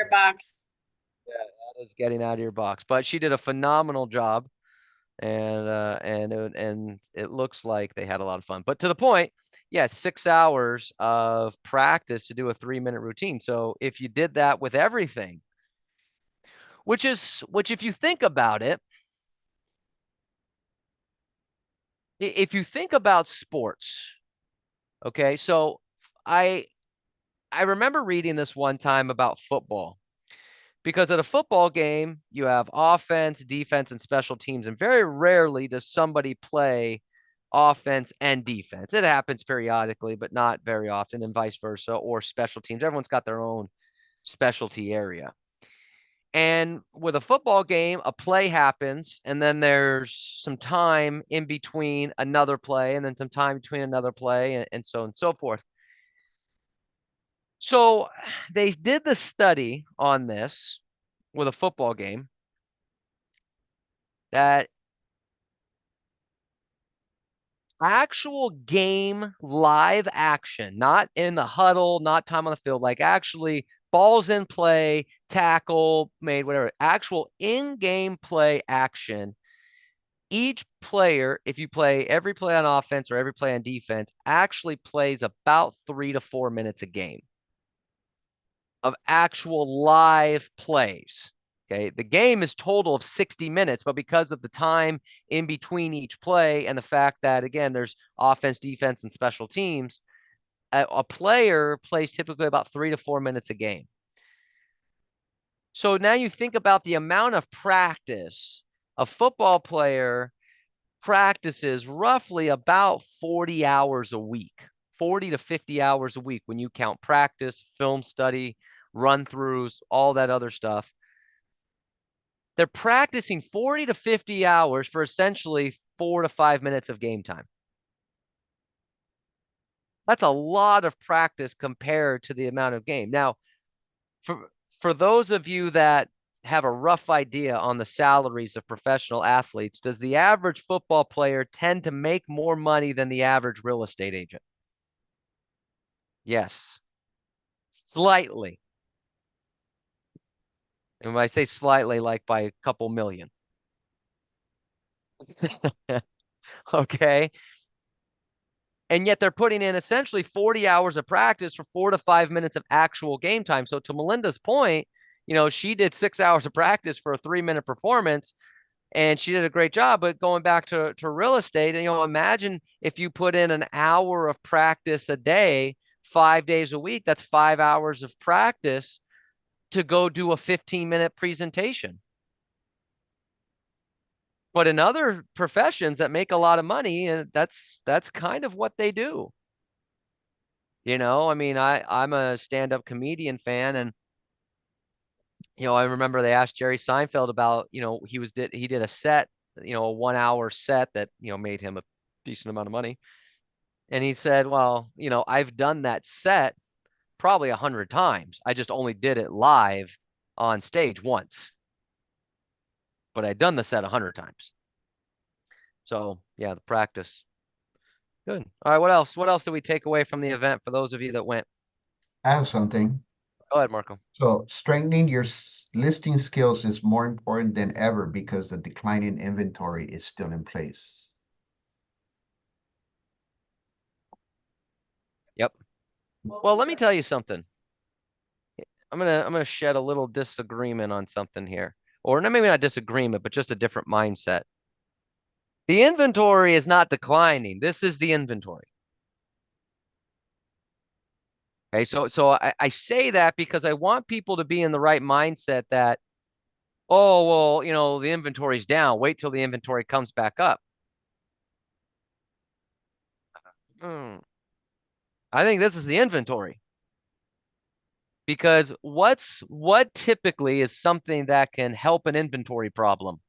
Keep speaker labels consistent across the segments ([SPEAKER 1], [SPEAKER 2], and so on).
[SPEAKER 1] your box.
[SPEAKER 2] Yeah, that is getting out of your box. But she did a phenomenal job, and it looks like they had a lot of fun. But to the point, yeah, 6 hours of practice to do a 3-minute routine. So if you did that with everything, which if you think about it, if you think about sports, okay, so I I remember reading this one time about football. Because at a football game, you have offense, defense, and special teams, and very rarely does somebody play offense and defense. It happens periodically, but not very often, and vice versa, or special teams. Everyone's got their own specialty area. And with a football game, a play happens, and then there's some time in between another play, and then some time between another play, and so on and so forth. So they did the study on this with a football game that actual game live action, not in the huddle, not time on the field, like actually balls in play, tackle made, whatever, actual in-game play action. Each player, if you play every play on offense or every play on defense, actually plays about 3 to 4 minutes a game of actual live plays. Okay. The game is total of 60 minutes, but because of the time in between each play and the fact that, again, there's offense, defense, and special teams, a player plays typically about 3 to 4 minutes a game. So now you think about the amount of practice a football player practices roughly about 40 hours a week, 40 to 50 hours a week when you count practice, film study, run throughs, all that other stuff. They're practicing 40 to 50 hours for essentially 4 to 5 minutes of game time. That's a lot of practice compared to the amount of game. Now, for those of you that have a rough idea on the salaries of professional athletes, does the average football player tend to make more money than the average real estate agent? Yes, slightly. And when I say slightly, like by a couple million. Okay. And yet they're putting in essentially 40 hours of practice for 4 to 5 minutes of actual game time. So to Melinda's point, she did 6 hours of practice for a 3-minute performance and she did a great job. But going back to real estate, and imagine if you put in an hour of practice a day, 5 days a week, that's 5 hours of practice to go do a 15-minute presentation. But in other professions that make a lot of money, and that's kind of what they do. I mean, I'm a stand-up comedian fan, and I remember they asked Jerry Seinfeld about, he did a set, a 1 hour set that, made him a decent amount of money. And he said, well, I've done that set probably 100 times. I just only did it live on stage once, but I'd done the set 100 times. So yeah, the practice. Good. All right. What else? What else did we take away from the event for those of you that went?
[SPEAKER 3] I have something.
[SPEAKER 2] Go ahead, Marco.
[SPEAKER 3] So strengthening your listing skills is more important than ever because the declining inventory is still in place.
[SPEAKER 2] Yep. Well, let me tell you something. I'm gonna shed a little disagreement on something here, or maybe not disagreement, but just a different mindset. The inventory is not declining. This is the inventory. Okay, so I say that because I want people to be in the right mindset that, oh, well, the inventory's down. Wait till the inventory comes back up. Hmm. I think this is the inventory because what typically is something that can help an inventory problem?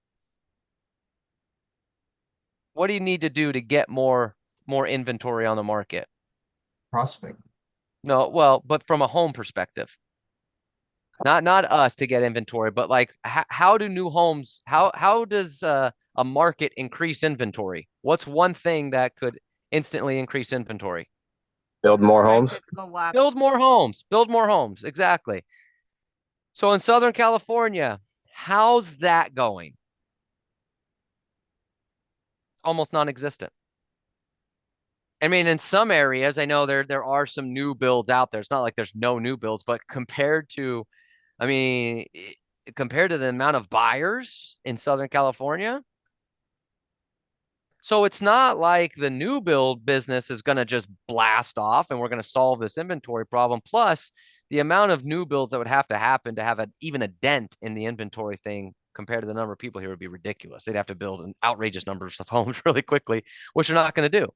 [SPEAKER 2] What do you need to do to get more inventory on the market?
[SPEAKER 3] Prospect.
[SPEAKER 2] No, well, but from a home perspective. Not us to get inventory, but like how do new homes how does a market increase inventory? What's one thing that could instantly increase inventory?
[SPEAKER 4] Build more homes.
[SPEAKER 2] Build more homes. Build more homes. Exactly. So in Southern California, how's that going? Almost non-existent. I mean, in some areas, I know there are some new builds out there. It's not like there's no new builds, but compared to, I mean, compared to the amount of buyers in Southern California, so it's not like the new build business is going to just blast off and we're going to solve this inventory problem. Plus, the amount of new builds that would have to happen to have even a dent in the inventory thing compared to the number of people here would be ridiculous. They'd have to build an outrageous number of homes really quickly, which they're not going to do.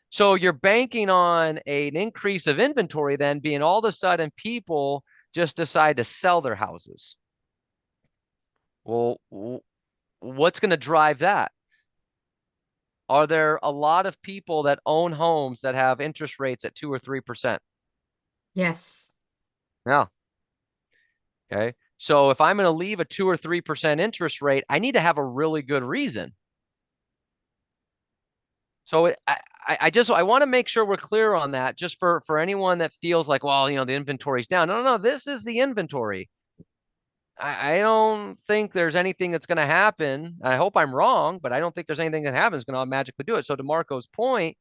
[SPEAKER 2] So you're banking on an increase of inventory then being all of a sudden people just decide to sell their houses. Well, what's going to drive that? Are there a lot of people that own homes that have interest rates at 2 or 3%?
[SPEAKER 1] Yes.
[SPEAKER 2] Yeah. Okay. So if I'm going to leave a 2 or 3% interest rate, I need to have a really good reason. So I want to make sure we're clear on that just for anyone that feels like, well, the inventory's down. No, this is the inventory. I don't think there's anything that's going to happen. I hope I'm wrong, but I don't think there's anything that happens going to magically do it. So to Marco's point,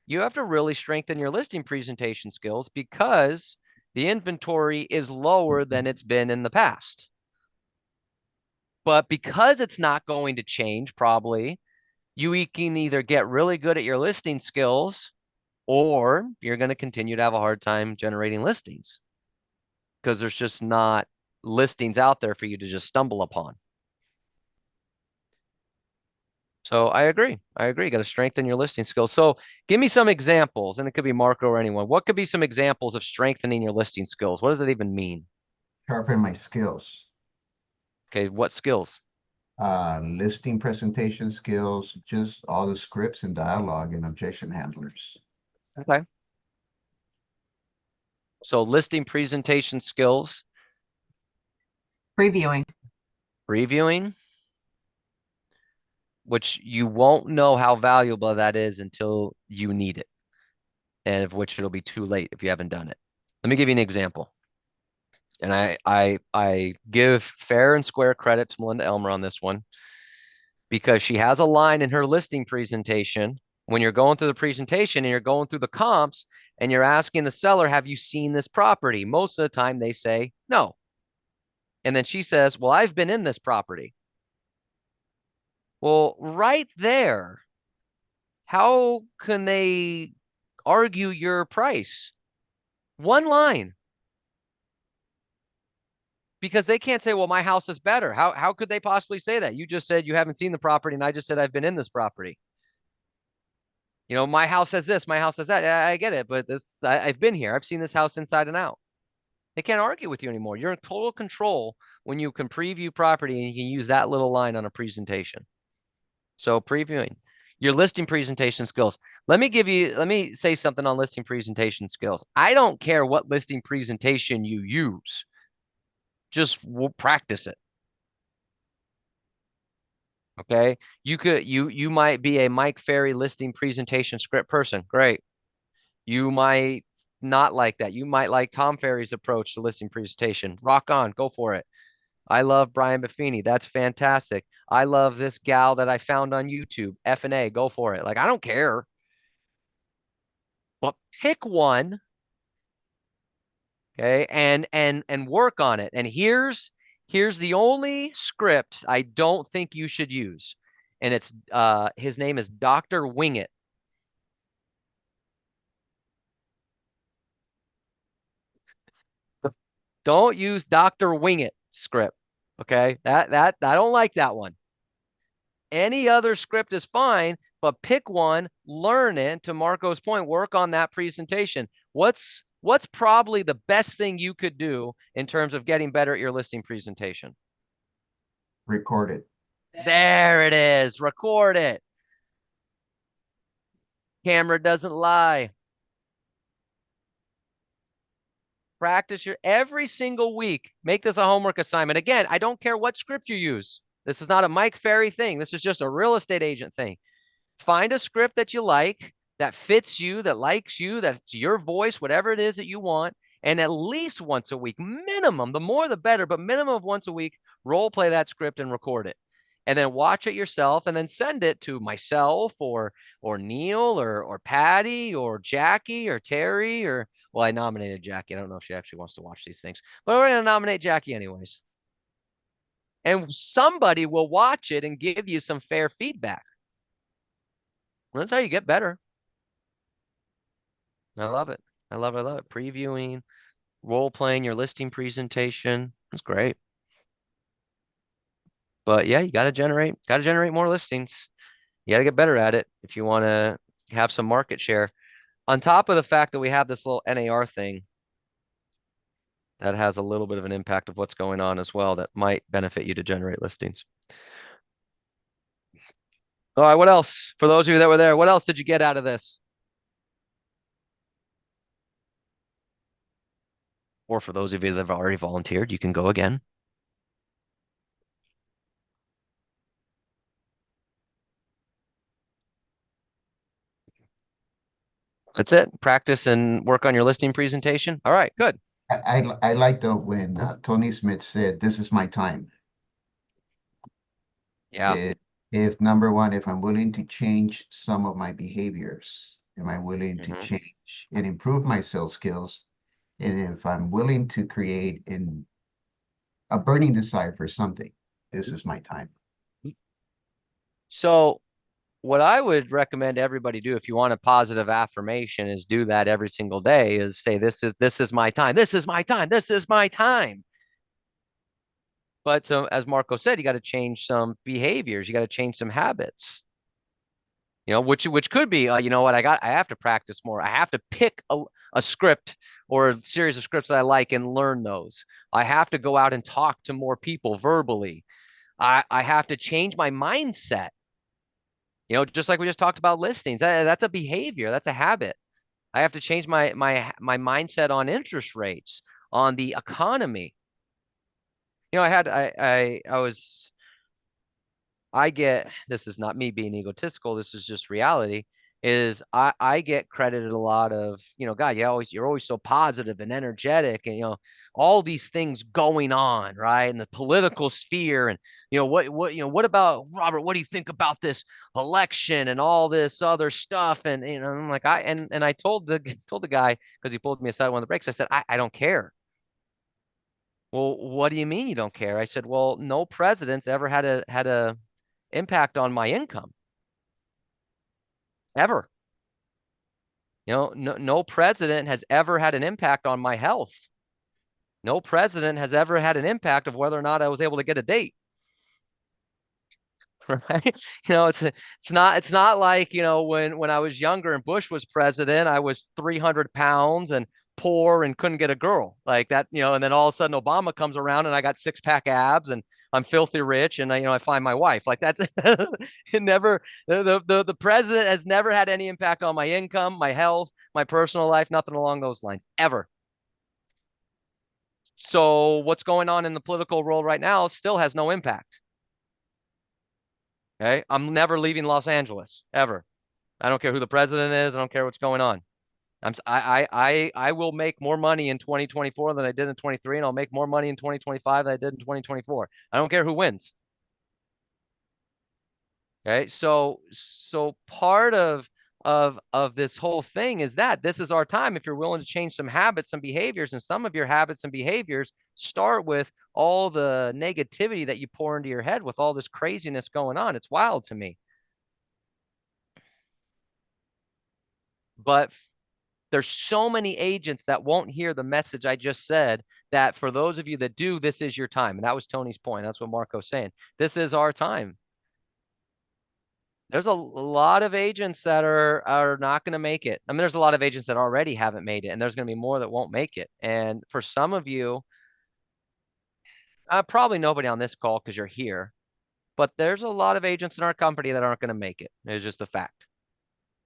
[SPEAKER 2] you have to really strengthen your listing presentation skills because the inventory is lower than it's been in the past. But because it's not going to change, probably, you can either get really good at your listing skills or you're going to continue to have a hard time generating listings because there's just not listings out there for you to just stumble upon. So I agree. You got to strengthen your listing skills. So give me some examples, and it could be Marco or anyone. What could be some examples of strengthening your listing skills? What does it even mean?
[SPEAKER 3] Sharpen my skills.
[SPEAKER 2] Okay, what skills?
[SPEAKER 3] Listing presentation skills, just all the scripts and dialogue and objection handlers.
[SPEAKER 2] Okay. So listing presentation skills,
[SPEAKER 1] Previewing.
[SPEAKER 2] reviewing, which you won't know how valuable that is until you need it, and of which it'll be too late if you haven't done it. Let me give you an example. And I give fair and square credit to Melinda Elmer on this one because she has a line in her listing presentation when you're going through the presentation and you're going through the comps and you're asking the seller, have you seen this property? Most of the time they say no. And then she says, well, I've been in this property. Well, right there, how can they argue your price? One line. Because they can't say, well, my house is better. How could they possibly say that? You just said you haven't seen the property, and I just said I've been in this property. My house has this, my house has that. I get it, but I've been here. I've seen this house inside and out. They can't argue with you anymore. You're in total control when you can preview property and you can use that little line on a presentation. So previewing your listing presentation skills. Let me say something on listing presentation skills. I don't care what listing presentation you use. Just practice it. Okay. You might be a Mike Ferry listing presentation script person. Great. You might not like that. You might like Tom Ferry's approach to listing presentation. Rock on, go for it. I love Brian Buffini. That's fantastic. I love this gal that I found on YouTube. F&A, go for it. Like, I don't care. But pick one, okay, and work on it. And here's the only script I don't think you should use. And it's his name is Dr. Wingett. Don't use Dr. Wingett script. Okay. That I don't like that one. Any other script is fine, but pick one, learn it. To Marco's point, work on that presentation. What's probably the best thing you could do in terms of getting better at your listing presentation?
[SPEAKER 3] Record it.
[SPEAKER 2] There it is. Record it. Camera doesn't lie. Practice your every single week. Make this a homework assignment. Again, I don't care what script you use. This is not a Mike Ferry thing. This is just a real estate agent thing. Find a script that you like, that fits you, that likes you, that's your voice, whatever it is that you want, and at least once a week, minimum, the more the better, but minimum of once a week, role play that script and record it. And then watch it yourself and then send it to myself or Neil or Patty or Jackie or Terry or, well, I nominated Jackie. I don't know if she actually wants to watch these things, but we're going to nominate Jackie anyways. And somebody will watch it and give you some fair feedback. That's how you get better. I love it. I love it. Previewing, role playing your listing presentation. It's great. But yeah, you got to generate more listings. You got to get better at it if you want to have some market share. On top of the fact that we have this little NAR thing that has a little bit of an impact of what's going on as well that might benefit you to generate listings. All right, what else? For those of you that were there, what else did you get out of this? Or for those of you that have already volunteered, you can go again. That's it. Practice and work on your listing presentation. All right, good.
[SPEAKER 3] I like though when Tony Smith said, "This is my time."
[SPEAKER 2] Yeah.
[SPEAKER 3] If number one, if I'm willing to change some of my behaviors, am I willing to change and improve my sales skills? And if I'm willing to create a burning desire for something, this is my time.
[SPEAKER 2] So what I would recommend everybody do if you want a positive affirmation is do that every single day is say, this is my time. This is my time. This is my time. But so as Marco said, you got to change some behaviors. You got to change some habits. You know, which could be, you know what, I have to practice more. I have to pick a script or a series of scripts that I like and learn those. I have to go out and talk to more people verbally. I have to change my mindset. You know, just like we just talked about listings. That's a behavior. That's a habit. I have to change my mindset on interest rates, on the economy. You know, I get, this is not me being egotistical, this is just reality, is I get credited a lot of, you know, God, you're always so positive and energetic and, you know, all these things going on, right? In the political sphere and, you know, what about Robert, what do you think about this election and all this other stuff? And, you know, I'm like, I told the guy, because he pulled me aside one of the breaks, I said, I don't care. Well, what do you mean you don't care? I said, well, no president's ever had a impact on my income ever. You know, no president has ever had an impact on my health. No president has ever had an impact of whether or not I was able to get a date. Right? You know, it's not like, you know, when I was younger and Bush was president, I was 300 pounds and poor and couldn't get a girl like that, you know, and then all of a sudden Obama comes around and I got 6-pack abs and I'm filthy rich and I find my wife. Like that. It never, the president has never had any impact on my income, my health, my personal life, nothing along those lines ever. So what's going on in the political world right now still has no impact. Okay. I'm never leaving Los Angeles ever. I don't care who the president is. I don't care what's going on. I will make more money in 2024 than I did in 23, and I'll make more money in 2025 than I did in 2024. I don't care who wins. Okay. So part of this whole thing is that this is our time. If you're willing to change some habits, some behaviors, and some of your habits and behaviors start with all the negativity that you pour into your head with all this craziness going on. It's wild to me. But there's so many agents that won't hear the message I just said that for those of you that do, this is your time. And that was Tony's point. That's what Marco's saying. This is our time. There's a lot of agents that are not going to make it. I mean, there's a lot of agents that already haven't made it, and there's going to be more that won't make it. And for some of you, probably nobody on this call because you're here, but there's a lot of agents in our company that aren't going to make it. It's just a fact.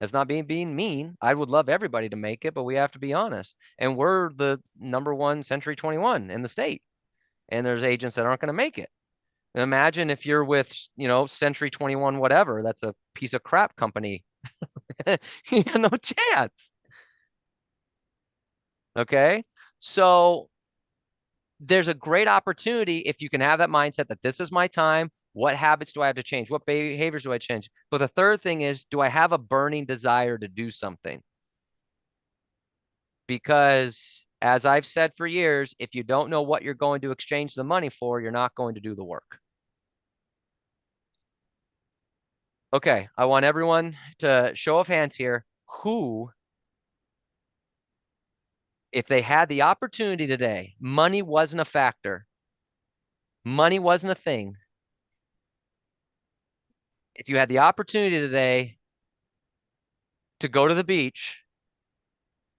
[SPEAKER 2] It's not being mean. I would love everybody to make it, but we have to be honest. And we're the #1 Century 21 in the state. And there's agents that aren't going to make it. And imagine if you're with, you know, Century 21, whatever, that's a piece of crap company. You got no chance. Okay. So there's a great opportunity if you can have that mindset that this is my time. What habits do I have to change? What behaviors do I change? But the third thing is, do I have a burning desire to do something? Because as I've said for years, if you don't know what you're going to exchange the money for, you're not going to do the work. Okay, I want everyone to show of hands here. Who, if they had the opportunity today, money wasn't a factor, money wasn't a thing. If you had the opportunity today to go to the beach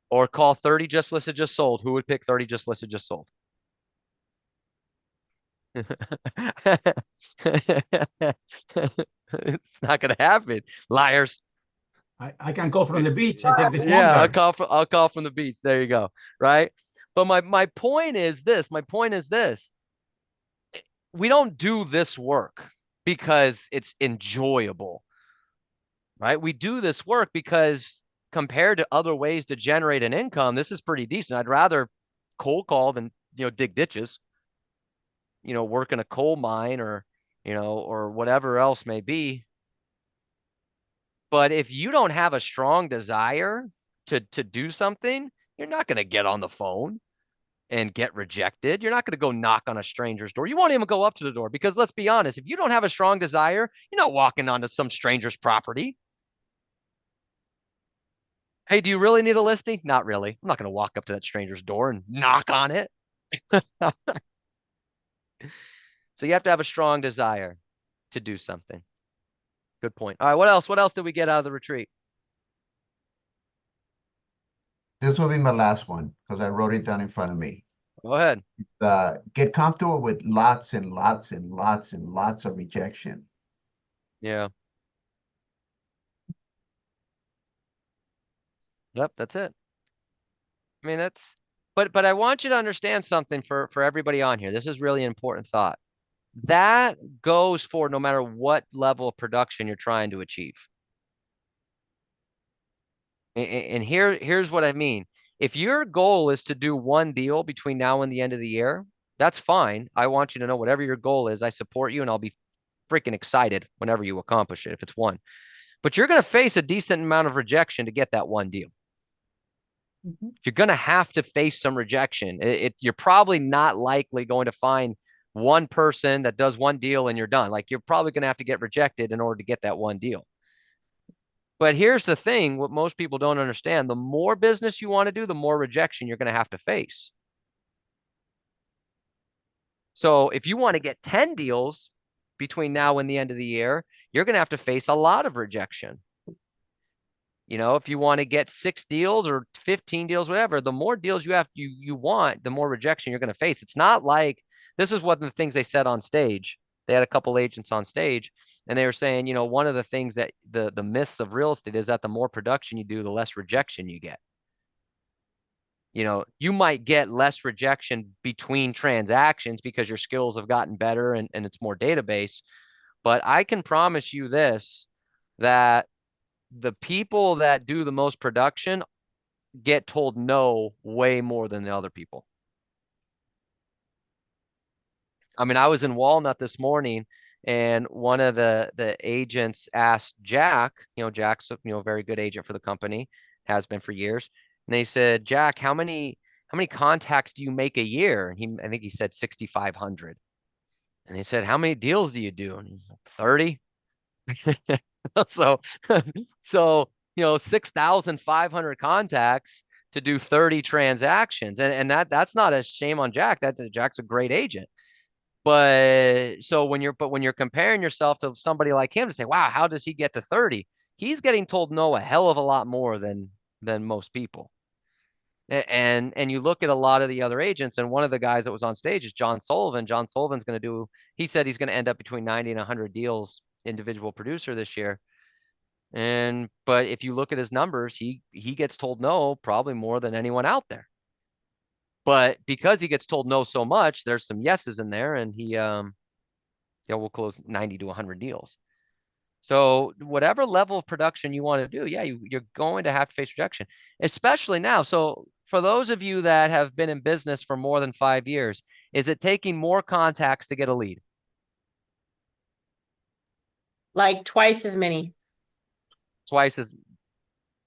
[SPEAKER 2] or call 30 just listed, just sold, who would pick 30 just listed, just sold? It's not going to happen. Liars.
[SPEAKER 4] I can go from the beach and take the
[SPEAKER 2] Yeah,
[SPEAKER 4] condo.
[SPEAKER 2] I'll call from the beach. There you go. Right. But my point is this. My point is this. We don't do this work because it's enjoyable. Right? We do this work because compared to other ways to generate an income, this is pretty decent. I'd rather cold call than, dig ditches, work in a coal mine or, or whatever else may be. But if you don't have a strong desire to do something, you're not going to get on the phone and get rejected. You're not going to go knock on a stranger's door. You won't even go up to the door because let's be honest, if you don't have a strong desire, you're not walking onto some stranger's property. Hey, do you really need a listing? Not really. I'm not going to walk up to that stranger's door and knock on it. So you have to have a strong desire to do something. Good point. All right, what else? What else did we get out of the retreat?
[SPEAKER 3] This will be my last one because I wrote it down in front of me.
[SPEAKER 2] Go ahead.
[SPEAKER 3] Get comfortable with lots and lots and lots and lots of rejection.
[SPEAKER 2] Yeah. Yep, that's it. I mean, but I want you to understand something for everybody on here. This is really important thought. That goes for no matter what level of production you're trying to achieve. And here's what I mean. If your goal is to do one deal between now and the end of the year, that's fine. I want you to know whatever your goal is, I support you and I'll be freaking excited whenever you accomplish it if it's one. But you're going to face a decent amount of rejection to get that one deal. You're going to have to face some rejection. You're probably not likely going to find one person that does one deal and you're done. Like you're probably going to have to get rejected in order to get that one deal. But here's the thing, what most people don't understand, the more business you want to do, the more rejection you're going to have to face. So if you want to get 10 deals between now and the end of the year, you're going to have to face a lot of rejection. If you want to get 6 deals or 15 deals, whatever, the more deals you want, the more rejection you're going to face. It's not like, this is one of the things they said on stage. They had a couple agents on stage and they were saying, one of the things that the myths of real estate is that the more production you do, the less rejection you get. You might get less rejection between transactions because your skills have gotten better and it's more database. But I can promise you this, that the people that do the most production get told no way more than the other people. I mean, I was in Walnut this morning and one of the agents asked Jack, Jack's a very good agent for the company, has been for years. And they said, Jack, how many contacts do you make a year? And I think he said 6,500. And they said, how many deals do you do? And he's like, 30. So 6,500 contacts to do 30 transactions. And that's not a shame on Jack. Jack's a great agent. But when you're comparing yourself to somebody like him to say, wow, how does he get to 30? He's getting told no a hell of a lot more than most people. And you look at a lot of the other agents, and one of the guys that was on stage is John Sullivan. John Sullivan's going to do, he said he's going to end up between 90 and 100 deals individual producer this year. But if you look at his numbers, he gets told no probably more than anyone out there. But because he gets told no so much, there's some yeses in there, and he will close 90 to 100 deals. So whatever level of production you want to do, yeah, you're going to have to face rejection, especially now. So for those of you that have been in business for more than 5 years, is it taking more contacts to get a lead?
[SPEAKER 5] Like twice as many.
[SPEAKER 2] Twice as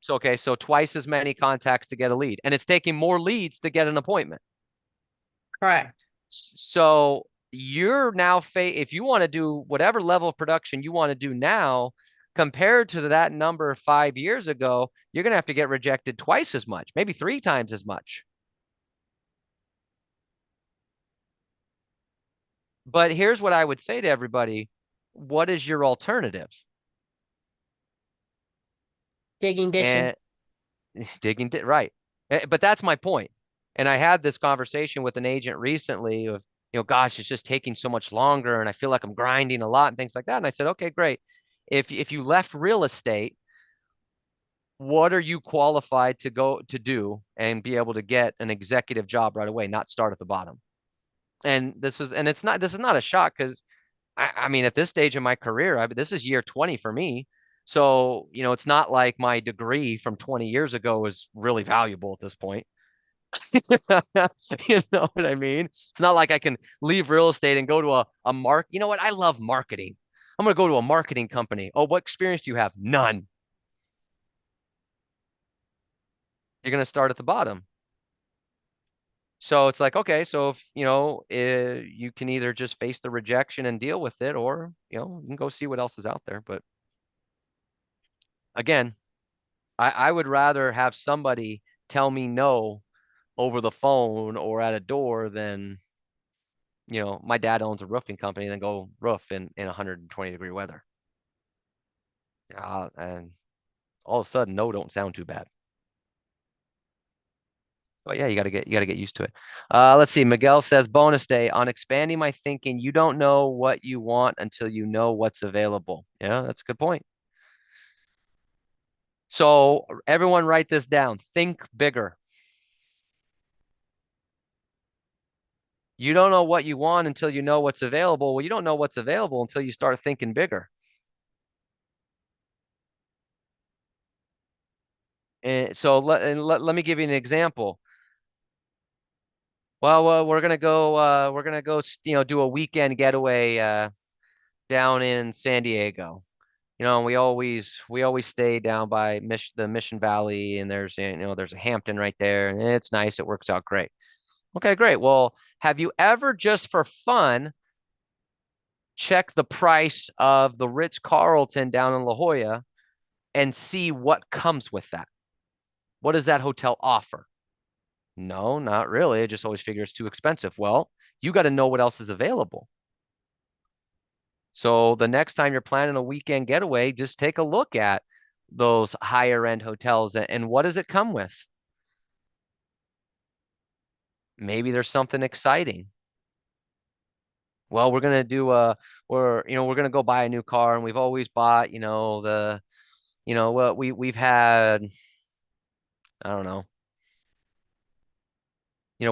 [SPEAKER 2] so okay, so twice as many contacts to get a lead, and it's taking more leads to get an appointment.
[SPEAKER 5] Correct.
[SPEAKER 2] So you're now if you want to do whatever level of production you want to do now, compared to that number 5 years ago, you're gonna have to get rejected twice as much, maybe 3 times as much. But here's what I would say to everybody. What is your alternative?
[SPEAKER 5] Digging ditches.
[SPEAKER 2] And right. But that's my point. And I had this conversation with an agent recently of, gosh, it's just taking so much longer and I feel like I'm grinding a lot and things like that. And I said, okay, great. If you left real estate, what are you qualified to go to do and be able to get an executive job right away, not start at the bottom? And this is not a shock because I mean, at this stage in my career, this is year 20 for me. So, it's not like my degree from 20 years ago is really valuable at this point. You know what I mean? It's not like I can leave real estate and go to a mark. You know what? I love marketing. I'm going to go to a marketing company. Oh, what experience do you have? None. You're going to start at the bottom. So it's like, okay, so if, you can either just face the rejection and deal with it, or, you can go see what else is out there. But again, I would rather have somebody tell me no over the phone or at a door than, my dad owns a roofing company, then go roof in 120-degree weather. And all of a sudden, no don't sound too bad. But yeah, you gotta get used to it. Let's see. Miguel says, bonus day on expanding my thinking. You don't know what you want until you know what's available. Yeah, that's a good point. So everyone write this down. Think bigger. You don't know what you want until you know what's available. Well, you don't know what's available until you start thinking bigger. And so let me give you an example. Well, we're gonna go, do a weekend getaway down in San Diego. And we always stay down by the Mission Valley, and there's a Hampton right there, and it's nice. It works out great. Okay, great. Well, have you ever just for fun check the price of the Ritz-Carlton down in La Jolla and see what comes with that? What does that hotel offer? No, not really. I just always figure it's too expensive. Well, you got to know what else is available. So the next time you're planning a weekend getaway, just take a look at those higher end hotels and what does it come with? Maybe there's something exciting. Well, we're gonna do we're gonna go buy a new car, and we've always bought, what we've had, I don't know.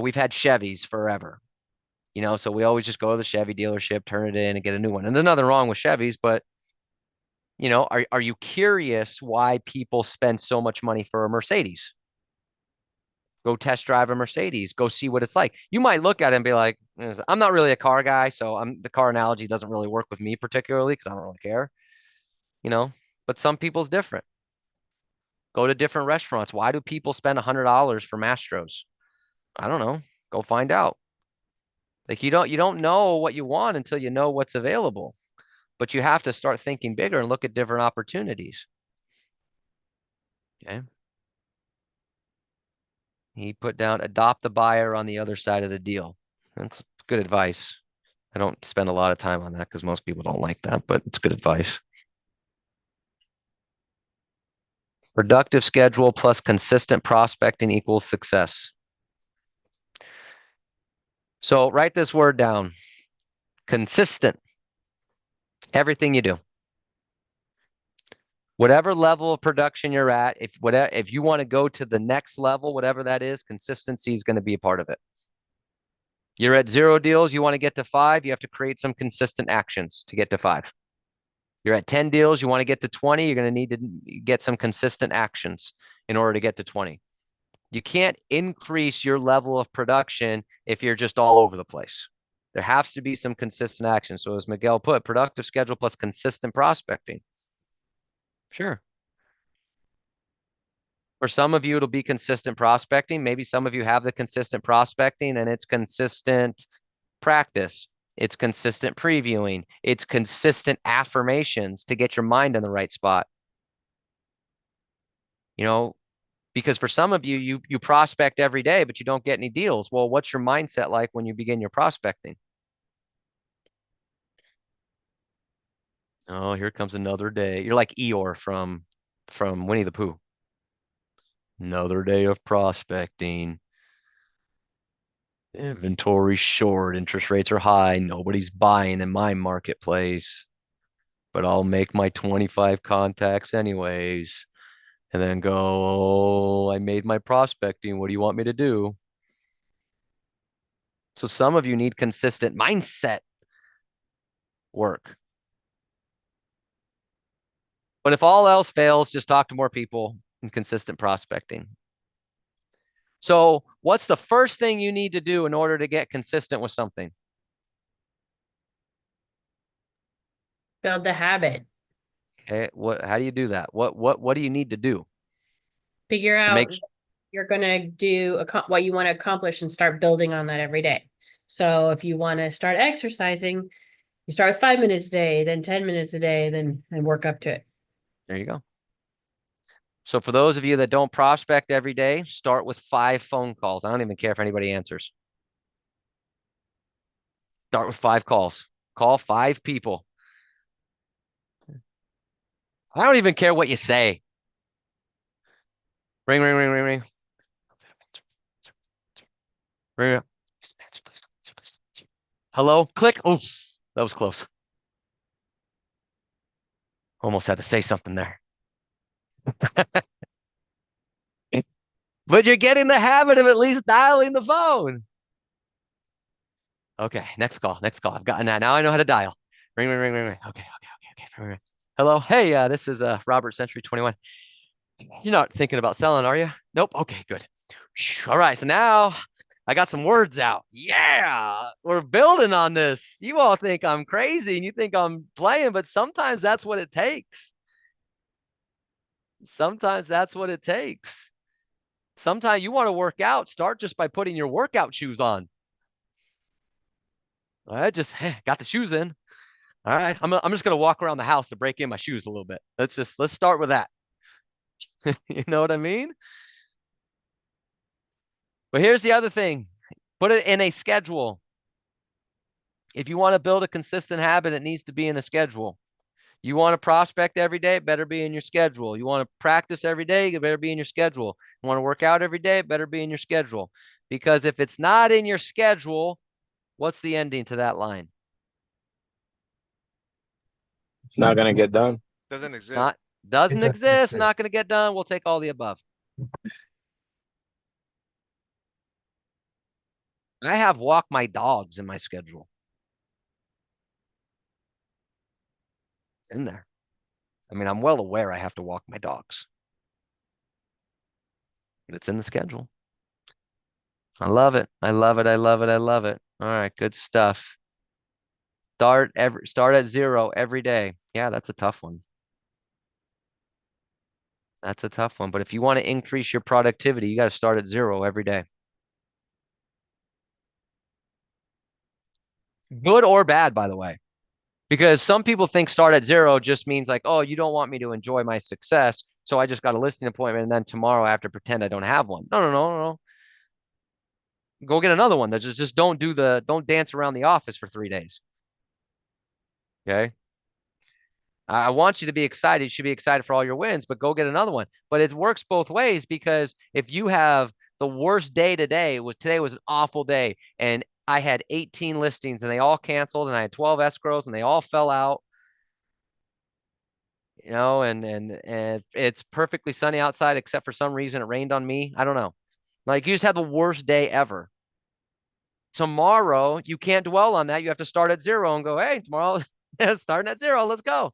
[SPEAKER 2] We've had Chevys forever. So we always just go to the Chevy dealership, turn it in, and get a new one. And there's nothing wrong with Chevys, but are you curious why people spend so much money for a Mercedes? Go test drive a Mercedes. Go see what it's like. You might look at it and be like, I'm not really a car guy, so the car analogy doesn't really work with me particularly because I don't really care. But some people's different. Go to different restaurants. Why do people spend $100 for Mastros? I don't know. Go find out. Like you don't know what you want until you know what's available. But you have to start thinking bigger and look at different opportunities. Okay. He put down adopt the buyer on the other side of the deal. That's good advice. I don't spend a lot of time on that because most people don't like that, but it's good advice. Productive schedule plus consistent prospecting equals success. So write this word down. Consistent. Everything you do. Whatever level of production you're at, if you want to go to the next level, whatever that is, consistency is going to be a part of it. You're at 0 deals, you want to get to 5, you have to create some consistent actions to get to 5. You're at 10 deals, you want to get to 20, you're going to need to get some consistent actions in order to get to 20. You can't increase your level of production if you're just all over the place. There has to be some consistent action. So as Miguel put, productive schedule plus consistent prospecting. Sure. For some of you, it'll be consistent prospecting. Maybe some of you have the consistent prospecting and it's consistent practice. It's consistent previewing. It's consistent affirmations to get your mind in the right spot. You know, because for some of you, you prospect every day, but you don't get any deals. Well, what's your mindset like when you begin your prospecting? Oh, here comes another day. You're like Eeyore from Winnie the Pooh. Another day of prospecting. Inventory short, interest rates are high, nobody's buying in my marketplace, but I'll make my 25 contacts anyways. And then go, oh, I made my prospecting. What do you want me to do? So some of you need consistent mindset work. But if all else fails, just talk to more people and consistent prospecting. So what's the first thing you need to do in order to get consistent with something?
[SPEAKER 5] Build the habit.
[SPEAKER 2] Okay, how do you do that? What do you need to do
[SPEAKER 5] Figure
[SPEAKER 2] to
[SPEAKER 5] out
[SPEAKER 2] make
[SPEAKER 5] you're gonna do what you want to accomplish and start building on that every day. So if you want to start exercising, you start with 5 minutes a day, then 10 minutes a day, then and work up to it.
[SPEAKER 2] There you go. So for those of you that don't prospect every day, start with 5 phone calls. I don't even care if anybody answers. Start with 5 calls. Call 5 people. I don't even care what you say. Ring, ring, ring, ring, ring. Ring. Hello? Click. Oh, that was close. Almost had to say something there. But you're getting the habit of at least dialing the phone. Okay, next call. I've gotten that. Now I know how to dial. Ring, ring, ring, ring, ring. Okay. Ring, ring. Hello. Hey, this is Robert Century 21. You're not thinking about selling, are you? Nope. Okay, good. All right. So now I got some words out. Yeah, we're building on this. You all think I'm crazy and you think I'm playing, but sometimes that's what it takes. Sometimes that's what it takes. Sometimes you want to work out, start just by putting your workout shoes on. All right, just got the shoes in. All right, I'm just gonna walk around the house to break in my shoes a little bit. Let's start with that. You know what I mean? But here's the other thing. Put it in a schedule. If you want to build a consistent habit, it needs to be in a schedule. You want to prospect every day, it better be in your schedule. You want to practice every day, it better be in your schedule. You want to work out every day, it better be in your schedule. Because if it's not in your schedule, what's the ending to that line?
[SPEAKER 6] It's not gonna get done.
[SPEAKER 7] Doesn't exist.
[SPEAKER 2] Doesn't
[SPEAKER 3] It doesn't
[SPEAKER 2] exist,
[SPEAKER 3] exist.
[SPEAKER 2] not going to get done. We'll take all the above. I have walk my dogs in my schedule. It's in there. I mean, I'm well aware I have to walk my dogs. But it's in the schedule. I love it. I love it. I love it. I love it. All right, good stuff. Start at 0 every day. Yeah, that's a tough one. That's a tough one. But if you want to increase your productivity, you got to start at 0 every day. Good or bad, by the way. Because some people think start at 0 just means like, oh, you don't want me to enjoy my success. So I just got a listing appointment and then tomorrow I have to pretend I don't have one. No. Go get another one. Just don't dance around the office for 3 days. Okay. I want you to be excited. You should be excited for all your wins, but go get another one. But it works both ways because if you have the worst day today was an awful day and I had 18 listings and they all canceled and I had 12 escrows and they all fell out, you know, and it's perfectly sunny outside except for some reason it rained on me. I don't know. Like you just had the worst day ever. Tomorrow, you can't dwell on that. You have to start at 0 and go, hey, tomorrow, starting at 0, let's go.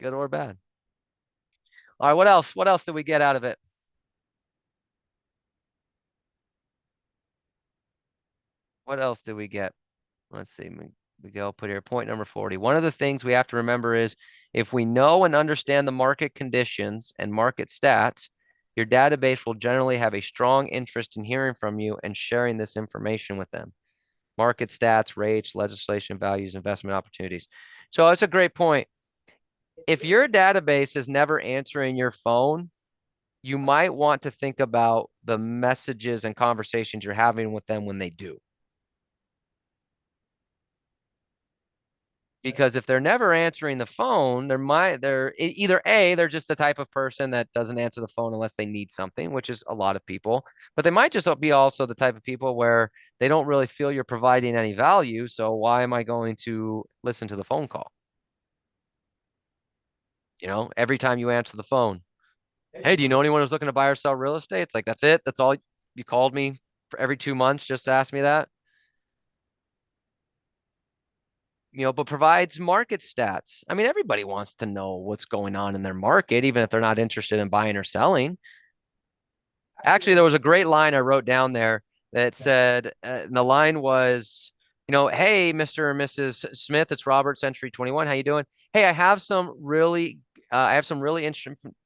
[SPEAKER 2] Good or bad. All right, what else? What else did we get out of it? What else did we get? Let's see. Miguel put here point number 40. One of the things we have to remember is if we know and understand the market conditions and market stats, your database will generally have a strong interest in hearing from you and sharing this information with them. Market stats, rates, legislation, values, investment opportunities. So that's a great point. If your database is never answering your phone, you might want to think about the messages and conversations you're having with them when they do. Because if they're never answering the phone, they're either A, they're just the type of person that doesn't answer the phone unless they need something, which is a lot of people, but they might just be also the type of people where they don't really feel you're providing any value. So why am I going to listen to the phone call? You know, every time you answer the phone, hey, do you know anyone who's looking to buy or sell real estate? It's like, that's it. That's all you called me for every 2 months just to ask me that. But provides market stats. I mean, everybody wants to know what's going on in their market, even if they're not interested in buying or selling. Actually, there was a great line I wrote down there that said, the line was, hey, Mr. or Mrs. Smith, it's Robert, Century 21. How you doing? Hey, I have some really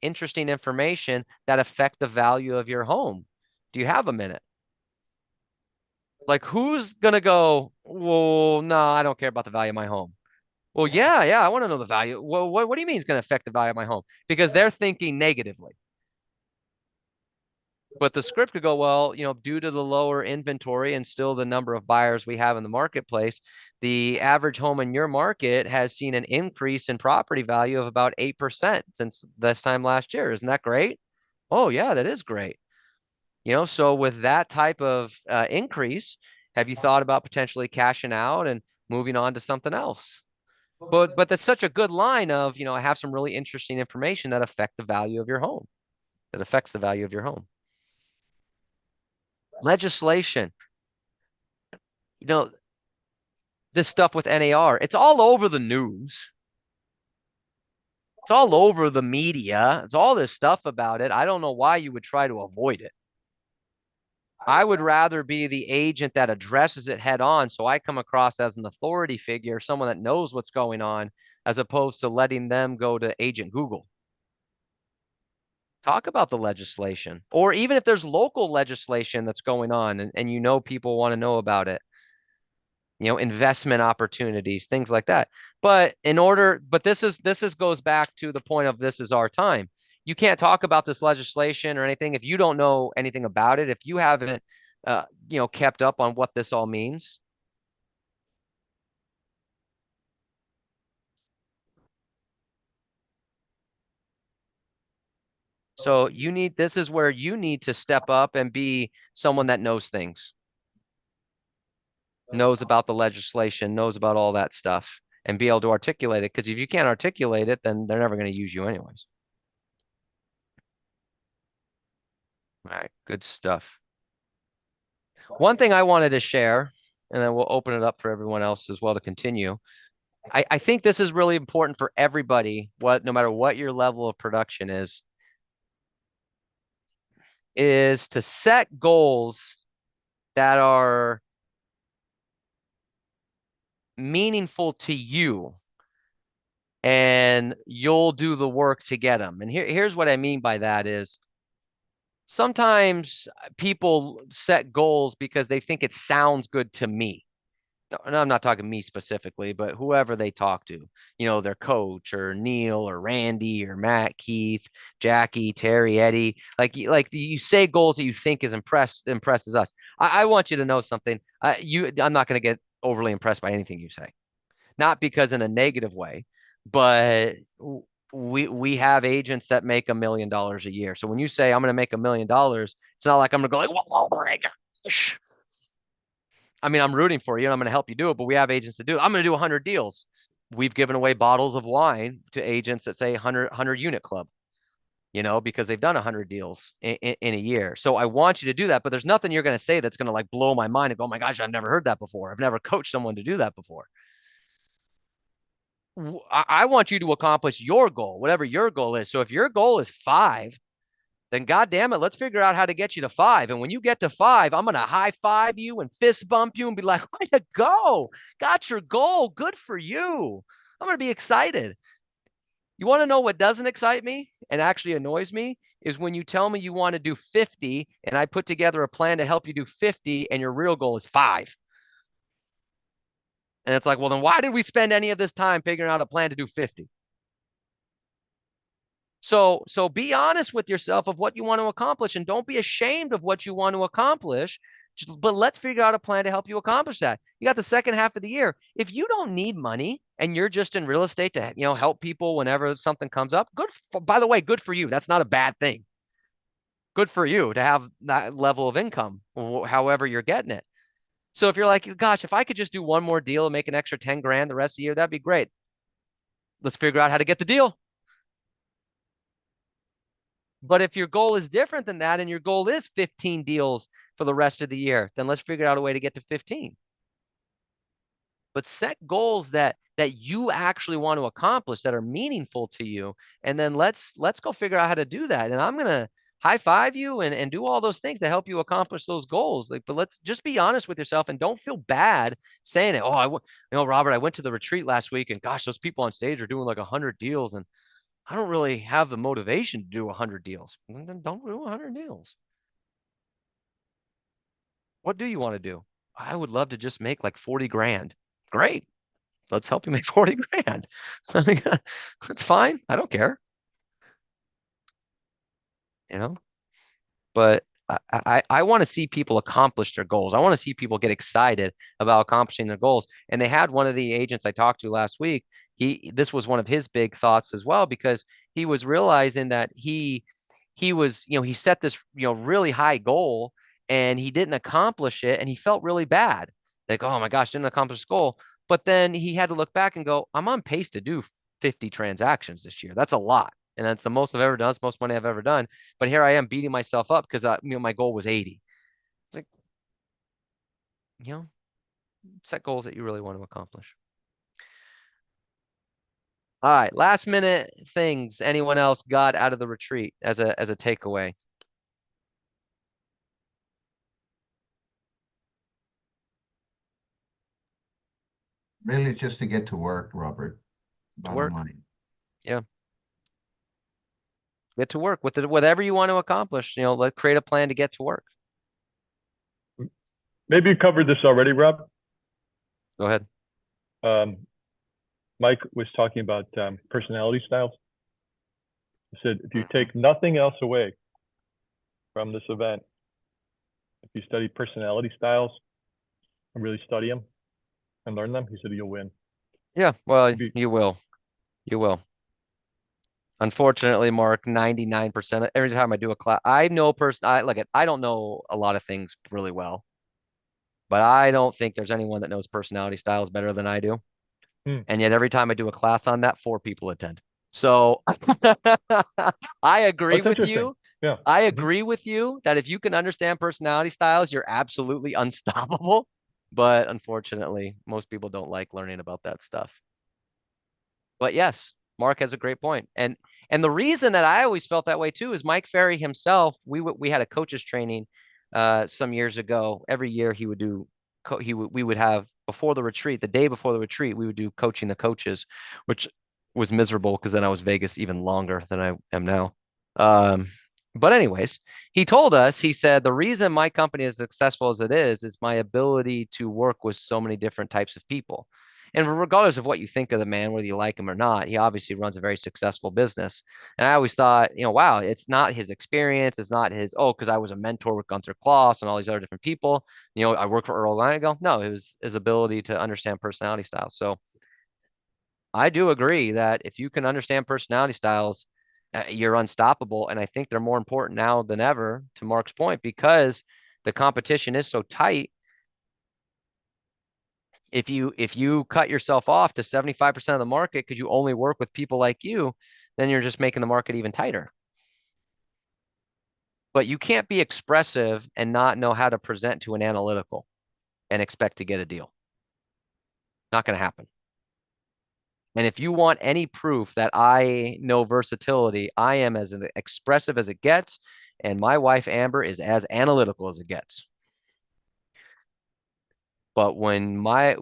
[SPEAKER 2] interesting information that affect the value of your home. Do you have a minute? Like, who's gonna go, well, no, I don't care about the value of my home. Well, yeah, I want to know the value. Well, what do you mean it's going to affect the value of my home? Because they're thinking negatively. But the script could go, well, due to the lower inventory and still the number of buyers we have in the marketplace, the average home in your market has seen an increase in property value of about 8% since this time last year. Isn't that great? Oh, yeah, that is great. So with that type of increase, have you thought about potentially cashing out and moving on to something else? But that's such a good line of, I have some really interesting information that affect the value of your home, that affects the value of your home. Legislation. This stuff with NAR, it's all over the news. It's all over the media. It's all this stuff about it. I don't know why you would try to avoid it. I would rather be the agent that addresses it head on so I come across as an authority figure, someone that knows what's going on, as opposed to letting them go to Agent Google. Talk about the legislation, or even if there's local legislation that's going on and people want to know about it, investment opportunities, things like that. But this goes back to the point of this is our time. You can't talk about this legislation or anything if you don't know anything about it, if you haven't, kept up on what this all means. So this is where you need to step up and be someone that knows things, knows about the legislation, knows about all that stuff, and be able to articulate it. Because if you can't articulate it, then they're never going to use you anyways. All right, good stuff. One thing I wanted to share, and then we'll open it up for everyone else as well to continue. I think this is really important for everybody, no matter what your level of production is to set goals that are meaningful to you, and you'll do the work to get them. And here's what I mean by that is sometimes people set goals because they think it sounds good to me. No, I'm not talking me specifically, but whoever they talk to, their coach or Neil or Randy or Matt, Keith, Jackie, Terry, Eddie, like you say goals that you think impresses us. I want you to know something. I'm not going to get overly impressed by anything you say, not because in a negative way, but we have agents that make $1 million a year. So when you say I'm going to make $1 million, it's not like I'm going to go like, whoa, my gosh. I mean, I'm rooting for you and I'm going to help you do it, but we have agents to do it. I'm going to do 100 deals. We've given away bottles of wine to agents that say 100 unit club, because they've done 100 deals in a year. So I want you to do that, but there's nothing you're going to say that's going to like blow my mind and go, oh my gosh, I've never heard that before. I've never coached someone to do that before. I want you to accomplish your goal, whatever your goal is. So if your goal is 5, then God damn it, let's figure out how to get you to 5. And when you get to 5, I'm going to high five you and fist bump you and be like, way to go. Got your goal. Good for you. I'm going to be excited. You want to know what doesn't excite me and actually annoys me is when you tell me you want to do 50 and I put together a plan to help you do 50 and your real goal is 5. And it's like, well, then why did we spend any of this time figuring out a plan to do 50? So be honest with yourself of what you want to accomplish and don't be ashamed of what you want to accomplish. But let's figure out a plan to help you accomplish that. You got the second half of the year. If you don't need money and you're just in real estate to, help people whenever something comes up, by the way, good for you. That's not a bad thing. Good for you to have that level of income, however you're getting it. So if you're like, gosh, if I could just do one more deal and make an extra 10 grand the rest of the year, that'd be great. Let's figure out how to get the deal. But if your goal is different than that and your goal is 15 deals for the rest of the year, then let's figure out a way to get to 15. But set goals that you actually want to accomplish that are meaningful to you. And then let's go figure out how to do that. And I'm going to high five you and do all those things to help you accomplish those goals. But let's just be honest with yourself and don't feel bad saying it. Oh, Robert, I went to the retreat last week and gosh, those people on stage are doing like 100 deals and I don't really have the motivation to do 100 deals. Then don't do 100 deals. What do you want to do? I would love to just make like 40 grand. Great. Let's help you make 40 grand. That's fine. I don't care. But I want to see people accomplish their goals. I want to see people get excited about accomplishing their goals. And they had one of the agents I talked to last week. This was one of his big thoughts as well, because he was realizing that he was, he set this, really high goal and he didn't accomplish it. And he felt really bad. Like, oh my gosh, didn't accomplish the goal. But then he had to look back and go, I'm on pace to do 50 transactions this year. That's a lot. And that's the most I've ever done. It's the most money I've ever done. But here I am beating myself up because my goal was 80. It's like, set goals that you really want to accomplish. All right, last minute things anyone else got out of the retreat as a takeaway?
[SPEAKER 3] Really just to get to work, Robert.
[SPEAKER 2] work.
[SPEAKER 3] Bottom line.
[SPEAKER 2] Yeah. Get to work with whatever you want to accomplish. Let's create a plan to get to work.
[SPEAKER 7] Maybe you covered this already, Rob.
[SPEAKER 2] Go ahead.
[SPEAKER 7] Mike was talking about personality styles. He said, if you take nothing else away from this event, if you study personality styles and really study them and learn them, he said you'll win.
[SPEAKER 2] Yeah, well, you will. You will. Unfortunately, Mark, 99% every time I do a class, I know I don't know a lot of things really well, but I don't think there's anyone that knows personality styles better than I do. And yet every time I do a class on that, 4 people attend. So I agree with you.
[SPEAKER 7] Yeah.
[SPEAKER 2] I agree with you that if you can understand personality styles, you're absolutely unstoppable. But unfortunately, most people don't like learning about that stuff. But yes, Mark has a great point. And the reason that I always felt that way too is Mike Ferry himself. We had a coaches training some years ago. Every year he would do we would have before the retreat, the day before the retreat, we would do coaching the coaches, which was miserable because then I was Vegas even longer than I am now. But anyways, he told us, he said, the reason my company is successful as it is my ability to work with so many different types of people. And regardless of what you think of the man, whether you like him or not, he obviously runs a very successful business. And I always thought, wow, it's not his experience. It's not his, because I was a mentor with Gunther Kloss and all these other different people. I worked for Earl Lanigal. No, it was his ability to understand personality styles. So I do agree that if you can understand personality styles, you're unstoppable. And I think they're more important now than ever, to Mark's point, because the competition is so tight. If you cut yourself off to 75% of the market because you only work with people like you, then you're just making the market even tighter. But you can't be expressive and not know how to present to an analytical and expect to get a deal. Not going to happen. And if you want any proof that I know versatility, I am as expressive as it gets, and my wife Amber is as analytical as it gets. But when my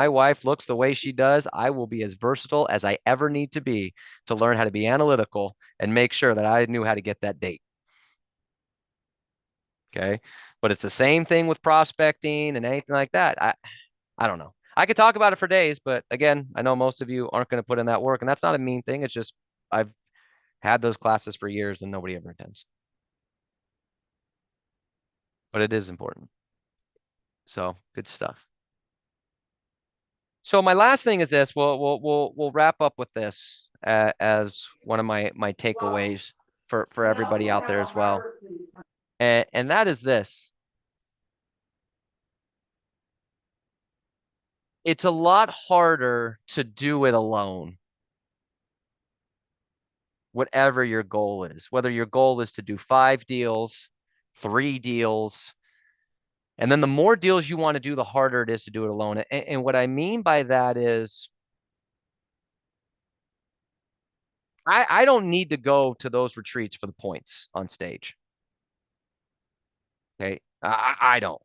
[SPEAKER 2] wife looks the way she does, I will be as versatile as I ever need to be to learn how to be analytical and make sure that I knew how to get that date. Okay. But it's the same thing with prospecting and anything like that. I don't know. I could talk about it for days, but again, I know most of you aren't going to put in that work, and that's not a mean thing. It's just I've had those classes for years and nobody ever attends. But it is important. So good stuff. So my last thing is this. We'll wrap up with this as one of my takeaways for everybody out there as well. And that is this. It's a lot harder to do it alone. Whatever your goal is, whether your goal is to do 5 deals, 3 deals, and then the more deals you want to do, the harder it is to do it alone. And what I mean by that is I don't need to go to those retreats for the points on stage. Okay. I don't,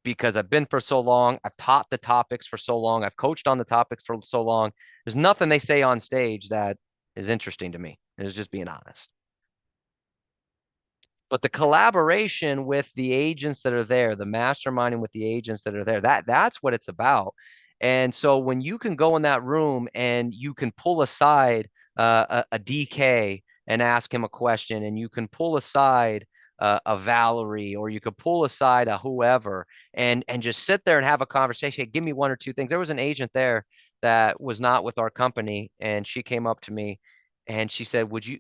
[SPEAKER 2] because I've been for so long. I've taught the topics for so long. I've coached on the topics for so long. There's nothing they say on stage that is interesting to me. It's just being honest. But the collaboration with the agents that are there, the masterminding with the agents that are there, that's what it's about. And so when you can go in that room and you can pull aside a DK and ask him a question, and you can pull aside a Valerie, or you could pull aside a whoever, and just sit there and have a conversation. Hey, give me 1 or 2 things. There was an agent there that was not with our company, and she came up to me and she said, would you,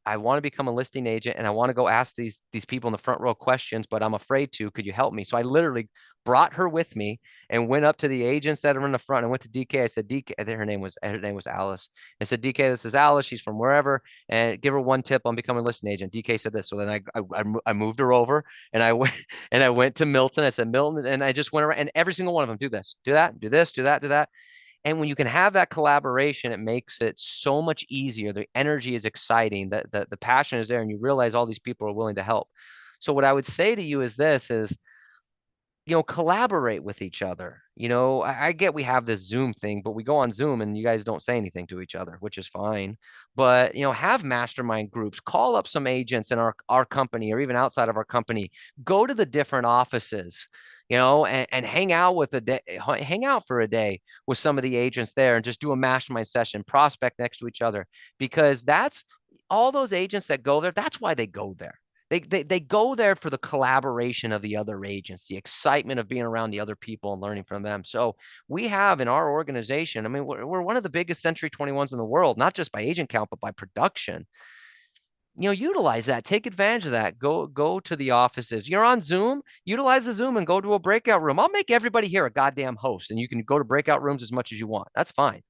[SPEAKER 2] I want to become a listing agent, and I want to go ask these people in the front row questions, but I'm afraid to. Could you help me? So I literally brought her with me and went up to the agents that are in the front and went to DK. I said, DK, her name was Alice. I said, DK, this is Alice. She's from wherever, and give her 1 tip on becoming a listing agent. DK said this. So then I moved her over, and I went to Milton. I said, Milton, and I just went around, and every single one of them, do this, do that, do this, do that, do that. And when you can have that collaboration, it makes it so much easier. The energy is exciting, the passion is there, and you realize all these people are willing to help. So what I would say to you is this is, collaborate with each other. I get we have this Zoom thing, but we go on Zoom and you guys don't say anything to each other, which is fine. But, have mastermind groups, call up some agents in our company or even outside of our company, go to the different offices, and hang out hang out for a day with some of the agents there and just do a mastermind session, prospect next to each other, because that's all those agents that go there. That's why they go there. They go there for the collaboration of the other agents, the excitement of being around the other people and learning from them. So we have in our organization, I mean, we're one of the biggest Century 21s in the world, not just by agent count, but by production. Utilize that, take advantage of that. Go to the offices. You're on Zoom, utilize the Zoom and go to a breakout room. I'll make everybody here a goddamn host, and you can go to breakout rooms as much as you want. That's fine.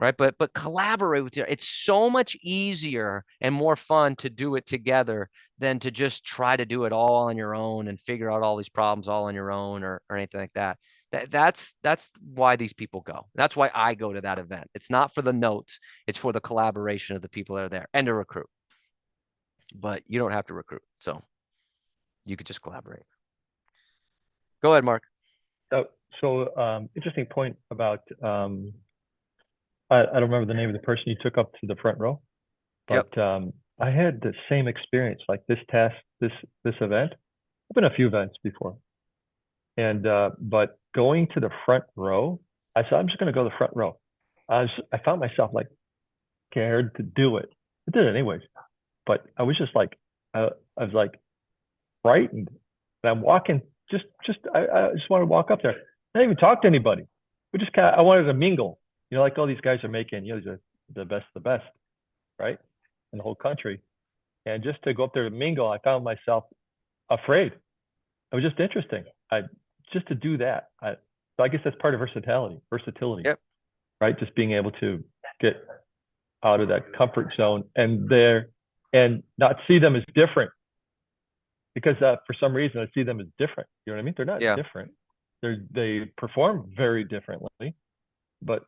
[SPEAKER 2] Right. But collaborate with you. It's so much easier and more fun to do it together than to just try to do it all on your own and figure out all these problems all on your own or anything like that. That's why these people go. That's why I go to that event. It's not for the notes. It's for the collaboration of the people that are there and to recruit. But you don't have to recruit. So you could just collaborate. Go ahead, Mark.
[SPEAKER 7] So interesting point about I don't remember the name of the person you took up to the front row, but I had the same experience, like this event. I've been to a few events before, and but going to the front row, I said I'm just going to go to the front row. I found myself like scared to do it. I did it anyways, but I was just like I was like frightened. And I'm walking, I just wanted to walk up there. I didn't even talk to anybody. I wanted to mingle. Like all these guys are making, these are the best, right? In the whole country. And just to go up there to mingle, I found myself afraid. It was just interesting. Just to do that. So I guess that's part of versatility.
[SPEAKER 2] Yep.
[SPEAKER 7] Right? Just being able to get out of that comfort zone and not see them as different. Because for some reason I see them as different. You know what I mean? They're not different. They perform very differently. but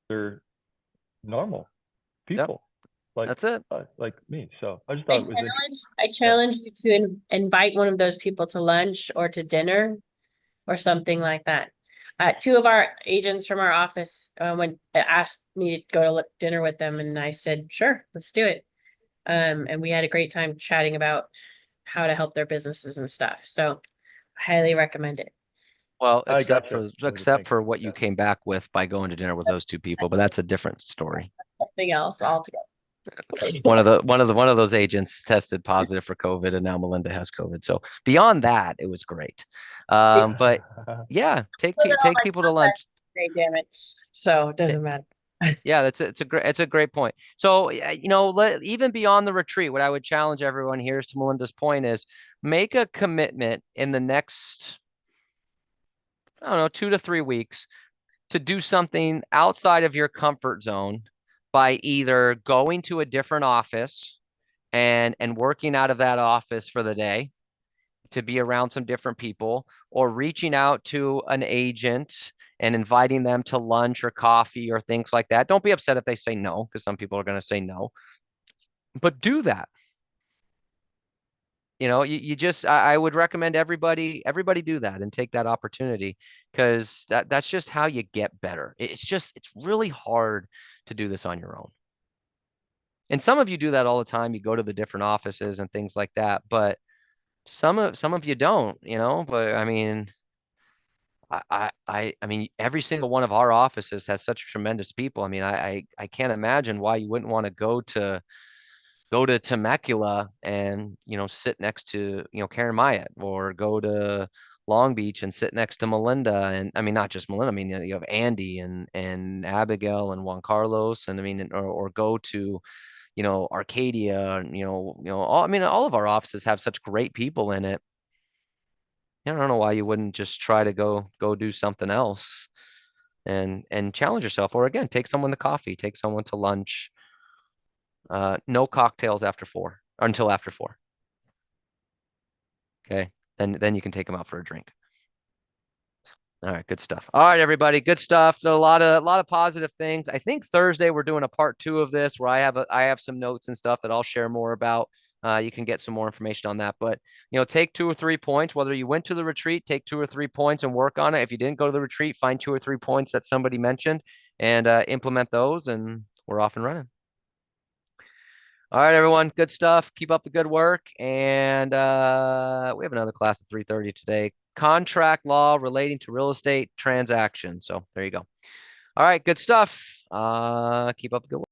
[SPEAKER 7] they're normal people, like
[SPEAKER 2] That's it.
[SPEAKER 7] like me. So I just
[SPEAKER 5] I
[SPEAKER 7] thought it was interesting.
[SPEAKER 5] challenge you to invite one of those people to lunch or to dinner or something like that. Two of our agents from our office asked me to go to dinner with them, and I said, sure, let's do it. And we had a great time chatting about how to help their businesses and stuff. So highly recommend it.
[SPEAKER 2] Well,
[SPEAKER 7] I
[SPEAKER 2] except
[SPEAKER 7] gotcha.
[SPEAKER 2] for what you came back with by going to dinner with those two people, but that's a different story.
[SPEAKER 5] Something else altogether.
[SPEAKER 2] One of those agents tested positive for COVID, and now Melinda has COVID. So beyond that, it was great. But yeah, take people to lunch.
[SPEAKER 5] Great, damn it. So it doesn't matter.
[SPEAKER 2] Yeah, it's a great point. So even beyond the retreat, what I would challenge everyone here is, to Melinda's point, is make a commitment in the next, I don't know, 2 to 3 weeks to do something outside of your comfort zone by either going to a different office and working out of that office for the day to be around some different people, or reaching out to an agent and inviting them to lunch or coffee or things like that. Don't be upset if they say no, because some people are going to say no, but do that. You just, I would recommend everybody do that and take that opportunity, because that's just how you get better. It's really hard to do this on your own. And some of you do that all the time. You go to the different offices and things like that, but some of you don't, but I mean, I mean, every single one of our offices has such tremendous people. I mean, I can't imagine why you wouldn't want to go to Temecula and, sit next to, Karen Myatt, or go to Long Beach and sit next to Melinda. And I mean, not just Melinda, I mean, you have Andy and Abigail and Juan Carlos. And I mean, or go to, Arcadia, and, I mean, all of our offices have such great people in it. I don't know why you wouldn't just try to go do something else and challenge yourself. Or again, take someone to coffee, take someone to lunch. No cocktails until after 4. Okay. Then you can take them out for a drink. All right, good stuff. All right, everybody, good stuff. A lot of positive things. I think Thursday we're doing a part 2 of this, where I have some notes and stuff that I'll share more about. You can get some more information on that, but take 2 or 3 points. Whether you went to the retreat, take 2 or 3 points and work on it. If you didn't go to the retreat, find 2 or 3 points that somebody mentioned and implement those, and we're off and running. All right, everyone, good stuff. Keep up the good work. And we have another class at 3:30 today. Contract law relating to real estate transactions. So there you go. All right, good stuff. Keep up the good work.